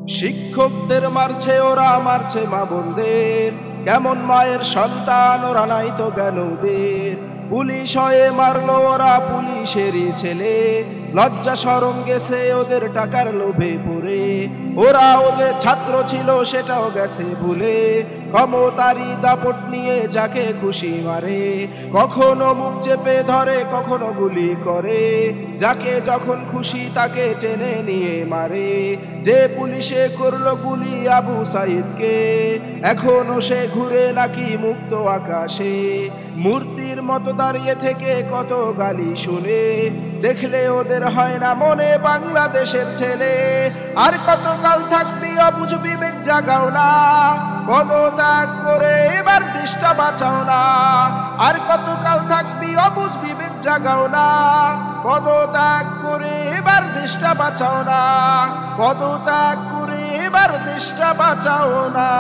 শিক্ষকদের মারছে ওরা, মারছে মা বোনদের, কেমন মায়ের সন্তান ওরা, নাই তো জ্ঞান ওদের। পুলিশ হয়ে মারলো ওরা পুলিশেরই ছেলে, লজ্জা শরম গেছে ওদের টাকার লোভে পড়ে। ওরাও যে ছাত্র ছিল সেটাও গেছে ভুলে, ক্ষমতারই দাপট নিয়ে যাকে খুশি মারে। কখনো মুখ চেপে ধরে, কখনো গুলি করে, যাকে যখন খুশি তাকে টেনে নিয়ে মারে। যে পুলিশে করলো গুলি আবু সাইদকে, এখনো সে ঘুরে নাকি মুক্ত আকাশে। মূর্তির মতো দাঁড়িয়ে থেকে কত গালি শুনে, দেখলে ওদের হয় না মনে বাংলাদেশের ছেলে। আর কত কাল থাকবি অবুঝ বিবেক জাগাও না, পদত্যাগ করে এবার দেশটা বাঁচাও না। আর কত কাল থাকবি অবুঝ বিবেক জাগাও না, পদত্যাগ করে এবার দেশটা বাঁচাও না। পদত্যাগ করে এবার দেশটা বাঁচাও না।